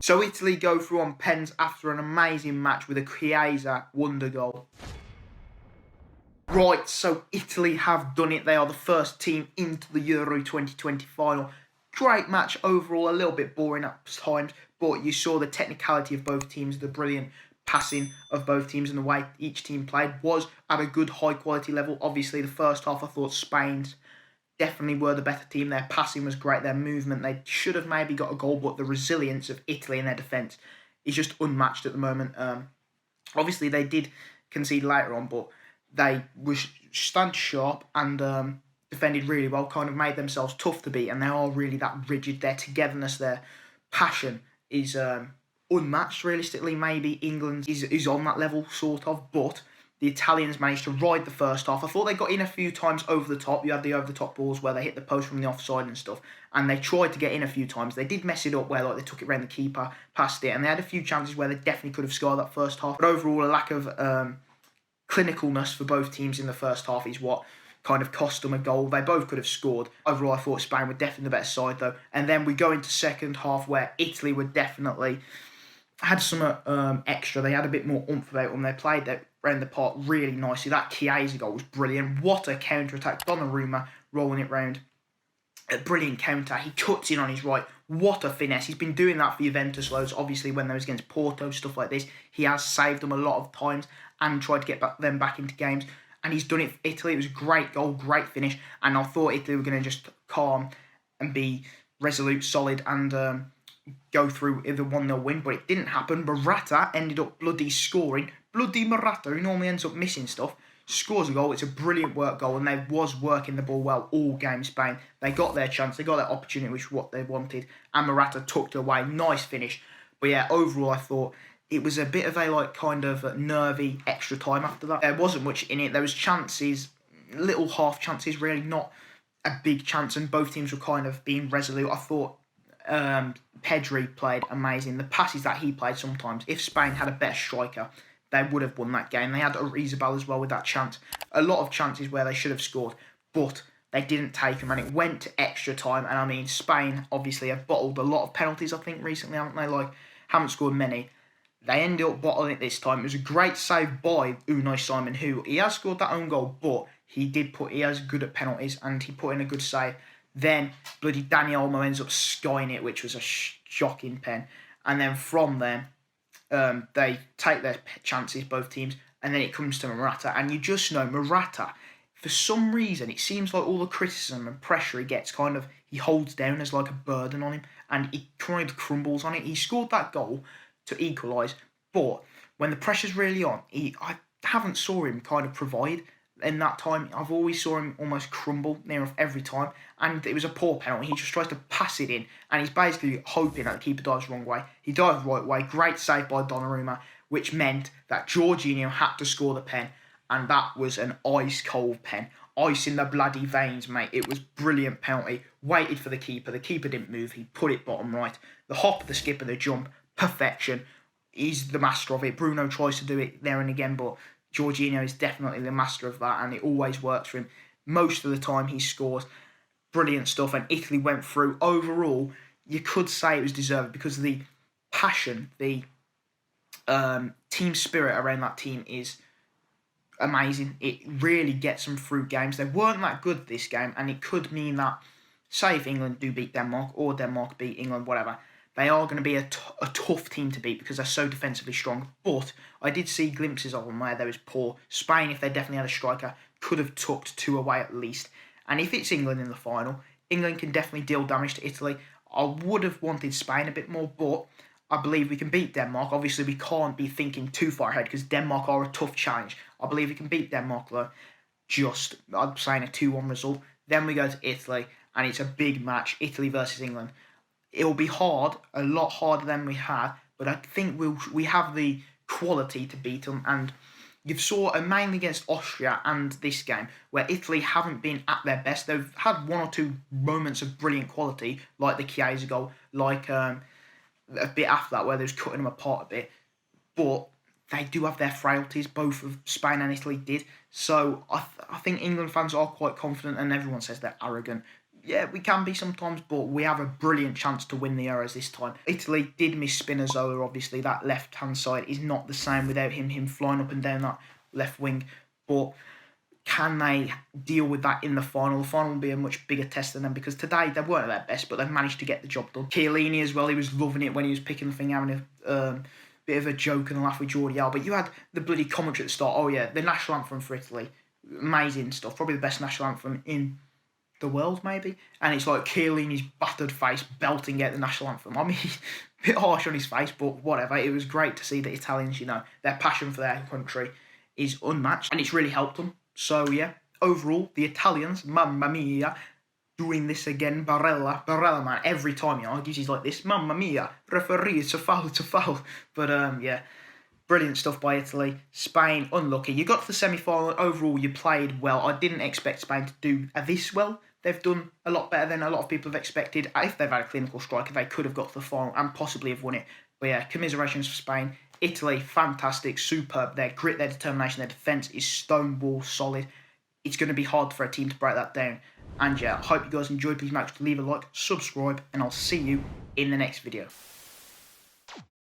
So Italy go through on pens after an amazing match with a Chiesa wonder goal. Right, so Italy have done it. They are the first team into the Euro 2020 final. Great match overall, a little bit boring at times, but you saw the technicality of both teams, the brilliant passing of both teams, and the way each team played was at a good high quality level. Obviously, the first half I thought Spain's definitely were the better team. Their passing was great, their movement, they should have maybe got a goal, but the resilience of Italy in their defence is just unmatched at the moment. Obviously, they did concede later on, but they were stand sharp and defended really well, kind of made themselves tough to beat, and they are really that rigid. Their togetherness, their passion is unmatched, realistically. Maybe England is on that level, sort of, but the Italians managed to ride the first half. I thought they got in a few times over the top. You had the over-the-top balls where they hit the post from the offside and stuff, and they tried to get in a few times. They did mess it up where they took it around the keeper, passed it, and they had a few chances where they definitely could have scored that first half. But overall, a lack of clinicalness for both teams in the first half is what kind of cost them a goal. They both could have scored. Overall, I thought Spain were definitely the better side, though. And then we go into second half where Italy were definitely had some extra. They had a bit more oomph about them. They played that around the park really nicely. That Chiesa goal was brilliant. What a counter-attack. Donnarumma rolling it round. A brilliant counter. He cuts in on his right. What a finesse. He's been doing that for Juventus loads. Obviously, when they was against Porto, stuff like this, he has saved them a lot of times and tried to get them back into games. And he's done it for Italy. It was a great goal, great finish. And I thought Italy were going to just calm and be resolute, solid, and go through with a 1-0 win. But it didn't happen. Morata ended up bloody scoring. Bloody Morata, who normally ends up missing stuff, scores a goal. It's a brilliant work goal, and they was working the ball well all game. Spain, they got their chance, they got their opportunity, which is what they wanted, and Morata tucked it away. Nice finish. But yeah, overall, I thought it was a bit of a kind of nervy extra time after that. There wasn't much in it. There was chances, little half chances, really not a big chance, and both teams were kind of being resolute. I thought Pedri played amazing. The passes that he played sometimes, if Spain had a better striker, they would have won that game. They had Orizabal as well with that chance. A lot of chances where they should have scored, but they didn't take them, and it went to extra time. And I mean, Spain obviously have bottled a lot of penalties, I think, recently, haven't they? Haven't scored many. They ended up bottling it this time. It was a great save by Unai Simon, who he has scored that own goal, but he is good at penalties, and he put in a good save. Then bloody Dani Olmo ends up skying it, which was a shocking pen. And then from there, they take their chances, both teams, and then it comes to Morata. And you just know, Morata, for some reason, it seems like all the criticism and pressure he gets, he holds down as like a burden on him, and he kind of crumbles on it. He scored that goal to equalise, but when the pressure's really on, I haven't saw him kind of provide in that time. I've always saw him almost crumble near enough every time, and it was a poor penalty. He just tries to pass it in, and he's basically hoping that the keeper dives the wrong way. He dived the right way. Great save by Donnarumma, which meant that Jorginho had to score the pen, and that was an ice-cold pen. Ice in the bloody veins, mate. It was brilliant penalty. Waited for the keeper. The keeper didn't move. He put it bottom right. The hop, the skip, and the jump, perfection. He's the master of it. Bruno tries to do it there and again, but Jorginho is definitely the master of that, and it always works for him. Most of the time he scores. Brilliant stuff, and Italy went through. Overall, you could say it was deserved because the passion, the team spirit around that team is amazing. It really gets them through games. They weren't that good this game, and it could mean that, say if England do beat Denmark, or Denmark beat England, whatever, they are going to be a tough team to beat because they're so defensively strong. But I did see glimpses of them where they was poor. Spain, if they definitely had a striker, could have tucked 2 away at least. And if it's England in the final, England can definitely deal damage to Italy. I would have wanted Spain a bit more, but I believe we can beat Denmark. Obviously, we can't be thinking too far ahead because Denmark are a tough challenge. I believe we can beat Denmark, though. I'm saying a 2-1 result. Then we go to Italy, and it's a big match, Italy versus England. It'll be hard, a lot harder than we had, but I think we have the quality to beat them. And you've saw mainly against Austria and this game, where Italy haven't been at their best. They've had 1 or 2 moments of brilliant quality, like the Chiesa goal, like a bit after that, where they was cutting them apart a bit. But they do have their frailties, both of Spain and Italy did. So I think England fans are quite confident, and everyone says they're arrogant. yeah, we can be sometimes, but we have a brilliant chance to win the Euros this time. Italy did miss Spinazzola, obviously. That left-hand side is not the same without him flying up and down that left wing. But can they deal with that in the final? The final will be a much bigger test than them, because today they weren't at their best, but they've managed to get the job done. Chiellini as well, he was loving it when he was picking the thing, having a bit of a joke and a laugh with Jorginho. But you had the bloody commentary at the start. Oh yeah, the national anthem for Italy, amazing stuff. Probably the best national anthem in the world, maybe. And it's like Chiellini's battered face belting out the national anthem. I mean, a bit harsh on his face, but whatever. It was great to see that Italians, their passion for their country is unmatched, and it's really helped them. So yeah, overall, the Italians, mamma mia, doing this again. Barella, man, every time, he argues, he's like this, mamma mia, referee, it's a foul. But yeah, brilliant stuff by Italy. Spain, unlucky. You got to the semi-final. Overall, you played well. I didn't expect Spain to do this well. They've done a lot better than a lot of people have expected. If they've had a clinical striker, they could have got to the final and possibly have won it. But yeah, commiserations for Spain. Italy, fantastic, superb. Their grit, their determination, their defence is stonewall solid. It's going to be hard for a team to break that down. And yeah, I hope you guys enjoyed. Please make sure to leave a like, subscribe, and I'll see you in the next video.